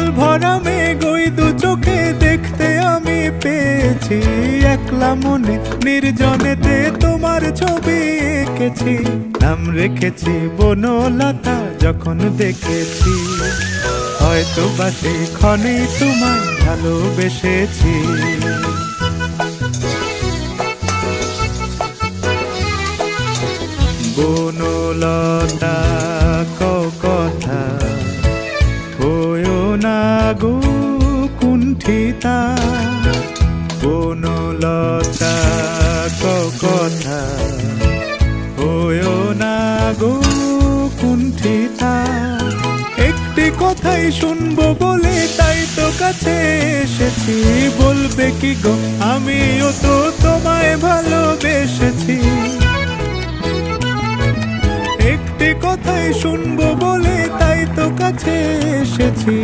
জল ভরা মেঘ ওই দু চোখে দেখতে আমি পেয়েছি। একলা মনে নির্জনেতে তোমার ছবি এঁকেছি, নাম রেখেছি বনলতা যখন দেখেছি। হয়তো বা সেই ক্ষণেই তোমায় ভালোবেসেছি। বনলতা কথা হয়ো না গো কুণ্ঠিতা, বনলতা কথা হয়ো না গো কুণ্ঠিতা। একটি কথাই শুনবো বলে তাই তো কাছে এসেছি। বলবে কি গো আমিও তো তোমায় ভালোবেসেছি। একটি কথাই শুনবো বলে তাই তো কাছে এসেছি।